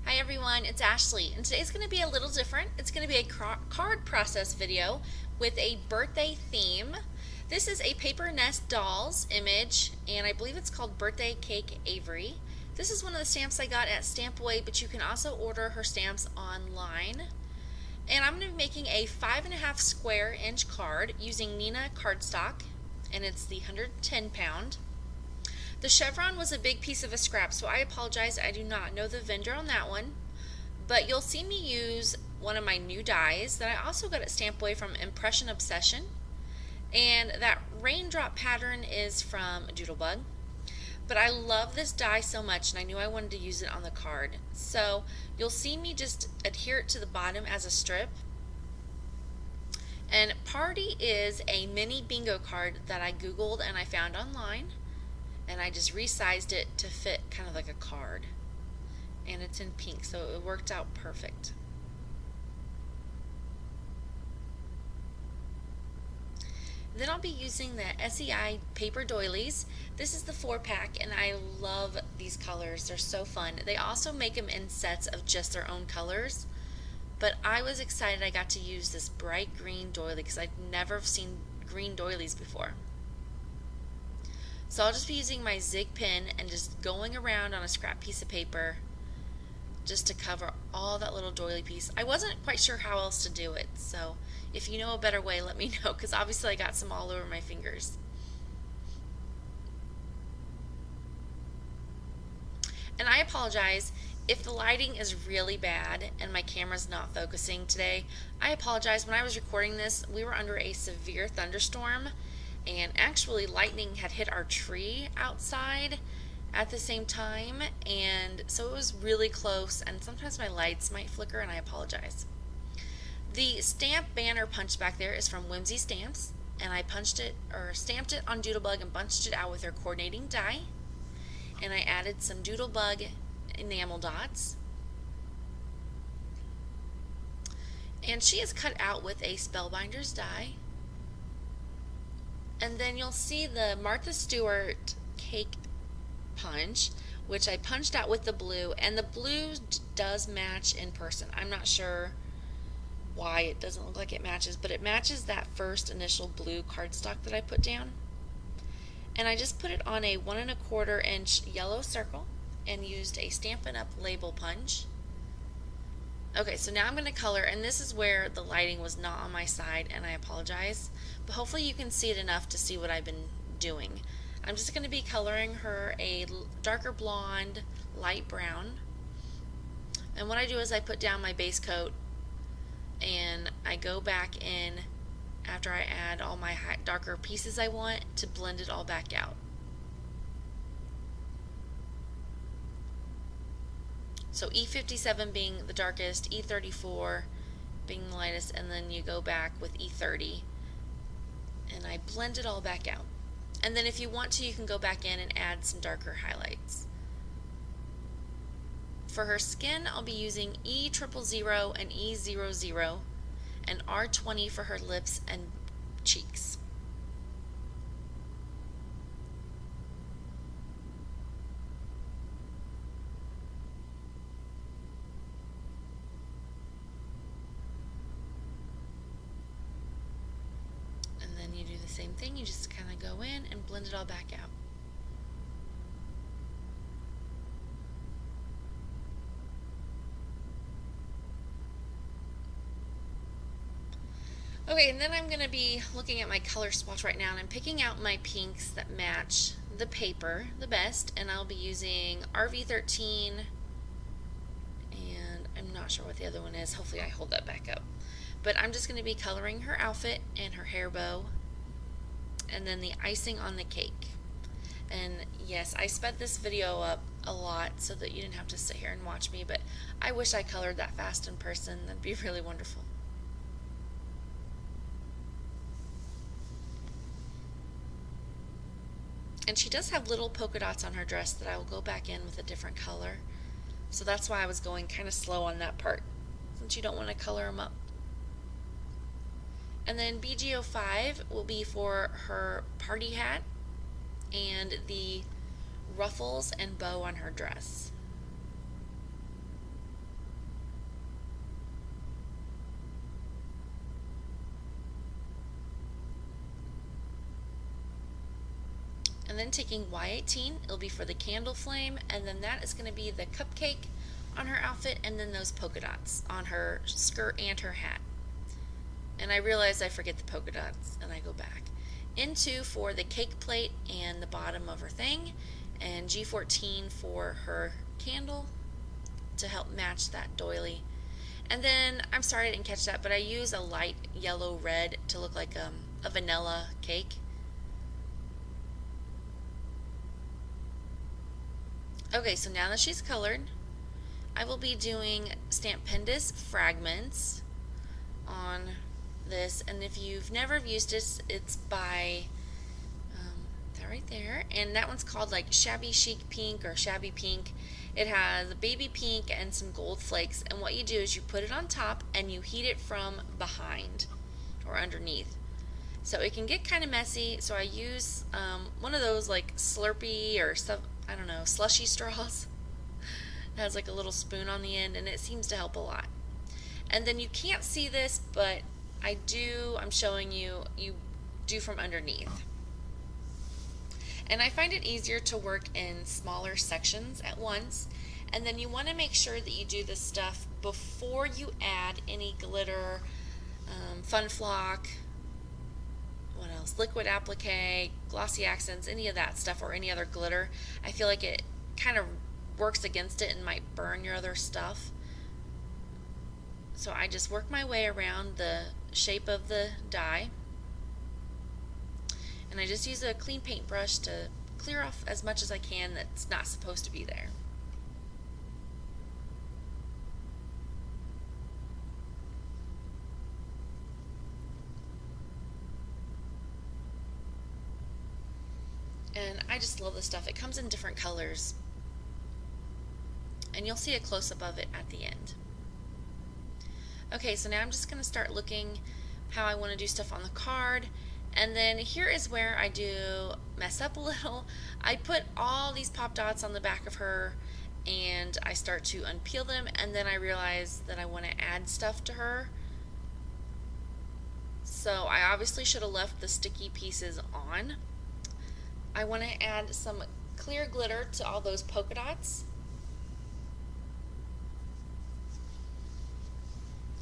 Hi everyone, it's Ashley, and today's going to be a little different. It's going to be a card process video with a birthday theme. This is a Paper Nest Dolls image, and I believe it's called Birthday Cake Avery. This is one of the stamps I got at Stampaway, but you can also order her stamps online. And I'm going to be making a 5.5 square inch card using Neenah cardstock, and it's the 110 pound. The chevron was a big piece of a scrap, so I apologize. I do not know the vendor on that one. But you'll see me use one of my new dies that I also got at Stampaway from Impression Obsession. And that raindrop pattern is from Doodlebug. But I love this die so much, and I knew I wanted to use it on the card. So you'll see me just adhere it to the bottom as a strip. And Party is a mini bingo card that I Googled and I found online. And I just resized it to fit kind of like a card, and it's in pink, so it worked out perfect. Then I'll be using the SEI paper doilies. This is the 4-pack, and I love these colors. They're so fun. They also make them in sets of just their own colors, but I was excited I got to use this bright green doily because I'd never seen green doilies before. So I'll just be using my Zig pen and just going around on a scrap piece of paper just to cover all that little doily piece. I wasn't quite sure how else to do it, so if you know a better way, let me know, because obviously I got some all over my fingers. And I apologize if the lighting is really bad and my camera's not focusing today. I apologize. When I was recording this, we were under a severe thunderstorm, and actually lightning had hit our tree outside at the same time, and so it was really close, and sometimes my lights might flicker, and I apologize. The stamp banner punch back there is from Whimsy Stamps, and I punched it or stamped it on Doodlebug and punched it out with her coordinating die, and I added some Doodlebug enamel dots, and she is cut out with a Spellbinders die. And then you'll see the Martha Stewart cake punch, which I punched out with the blue, and the blue does match in person. I'm not sure why it doesn't look like it matches, but it matches that first initial blue cardstock that I put down. And I just put it on a 1¼ inch yellow circle and used a Stampin' Up! Label punch. Okay, so now I'm going to color, and this is where the lighting was not on my side, and I apologize, but hopefully you can see it enough to see what I've been doing. I'm just going to be coloring her a darker blonde, light brown, and what I do is I put down my base coat, and I go back in after I add all my darker pieces I want to blend it all back out. So E57 being the darkest, E34 being the lightest, and then you go back with E30, and I blend it all back out. And then if you want to, you can go back in and add some darker highlights. For her skin, I'll be using E000 and E00 and R20 for her lips and cheeks. You do the same thing, you just kind of go in and blend it all back out. Okay, and then I'm going to be looking at my color swatch right now, and I'm picking out my pinks that match the paper the best, and I'll be using RV13, and I'm not sure what the other one is. Hopefully I hold that back up. But I'm just going to be coloring her outfit and her hair bow, and then the icing on the cake. And yes, I sped this video up a lot so that you didn't have to sit here and watch me, but I wish I colored that fast in person. That'd be really wonderful. And she does have little polka dots on her dress that I will go back in with a different color. So that's why I was going kind of slow on that part, since you don't want to color them up. And then BG05 will be for her party hat and the ruffles and bow on her dress. And then taking Y18, it'll be for the candle flame, and then that is going to be the cupcake on her outfit, and then those polka dots on her skirt and her hat. And I realize I forget the polka dots, and I go back. N2 for the cake plate and the bottom of her thing, and G14 for her candle to help match that doily. And then, I'm sorry I didn't catch that, but I use a light yellow red to look like a vanilla cake. Okay, so now that she's colored, I will be doing Stampendous fragments on this, and if you've never used this, it's by that right there, and that one's called like Shabby Chic Pink or Shabby Pink. It has baby pink and some gold flakes, and what you do is you put it on top and you heat it from behind or underneath. So it can get kind of messy, so I use one of those like Slurpee or stuff, I don't know, slushy straws. It has like a little spoon on the end, and it seems to help a lot. And then you can't see this, but I'm showing you, you do from underneath. And I find it easier to work in smaller sections at once, and then you want to make sure that you do this stuff before you add any glitter, Fun Flock, what else, liquid applique, glossy accents, any of that stuff, or any other glitter. I feel like it kind of works against it and might burn your other stuff. So I just work my way around the shape of the die, and I just use a clean paintbrush to clear off as much as I can that's not supposed to be there. And I just love this stuff. It comes in different colors, and you'll see a close-up of it at the end. Okay, so now I'm just going to start looking how I want to do stuff on the card, and then here is where I do mess up a little. I put all these pop dots on the back of her, and I start to unpeel them, and then I realize that I want to add stuff to her. So I obviously should have left the sticky pieces on. I want to add some clear glitter to all those polka dots.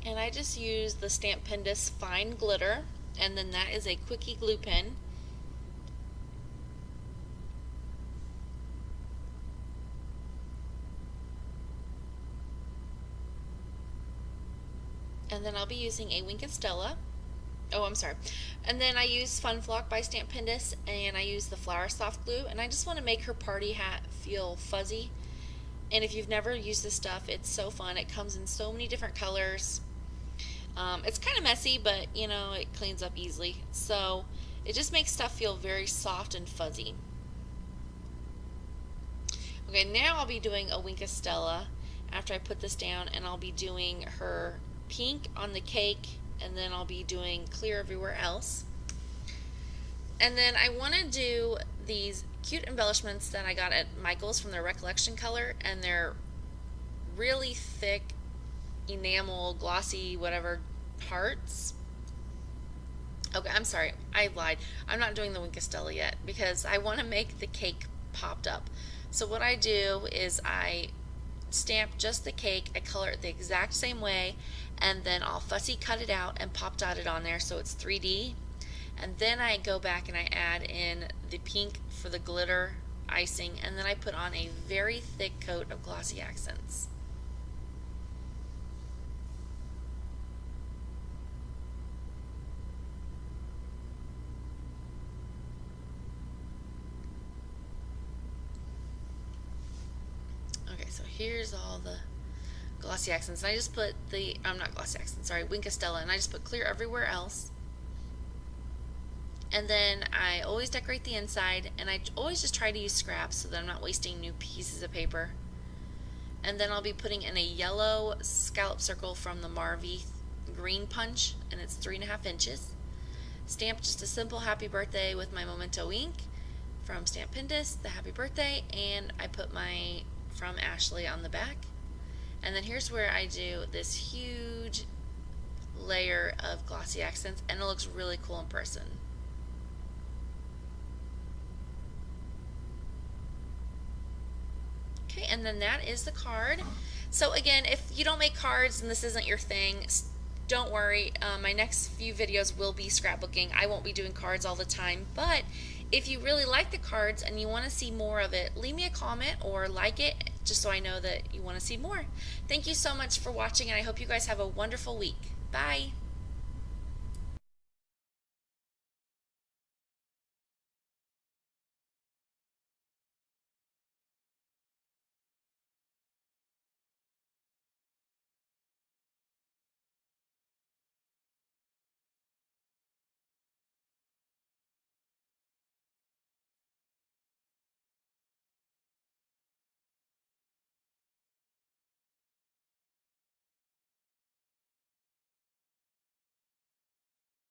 And I just use the Stampendous Fine Glitter, and then that is a quickie glue pen. And then I'll be using a Wink and Stella. Oh, I'm sorry. And then I use Fun Flock by Stampendous, and I use the Flower Soft Glue, and I just want to make her party hat feel fuzzy. And if you've never used this stuff, it's so fun. It comes in so many different colors. It's kind of messy, but you know, it cleans up easily. So it just makes stuff feel very soft and fuzzy. Okay, now I'll be doing a Wink of Stella after I put this down, and I'll be doing her pink on the cake, and then I'll be doing clear everywhere else. And then I want to do these cute embellishments that I got at Michael's from their Recollection Color, and they're really thick enamel, glossy, whatever hearts. Okay, I'm sorry, I lied. I'm not doing the Wink of Stella yet because I want to make the cake popped up. So what I do is I stamp just the cake, I color it the exact same way, and then I'll fussy cut it out and pop dot it on there so it's 3D. And then I go back and I add in the pink for the glitter icing, and then I put on a very thick coat of glossy accents. Okay, so here's all the glossy accents, and I just put the, I'm not glossy accents, sorry, Wink of Stella, and I just put clear everywhere else. And then I always decorate the inside, and I always just try to use scraps so that I'm not wasting new pieces of paper. And then I'll be putting in a yellow scallop circle from the Marvy Green Punch, and it's 3.5 inches. Stamp just a simple happy birthday with my Memento ink from Stampendous, the happy birthday, and I put my From Ashley on the back. And then here's where I do this huge layer of glossy accents, and it looks really cool in person. and then that is the card. So again, if you don't make cards and this isn't your thing, don't worry. My next few videos will be scrapbooking. I won't be doing cards all the time, but if you really like the cards and you want to see more of it, leave me a comment or like it just so I know that you want to see more. Thank you so much for watching, and I hope you guys have a wonderful week. Bye.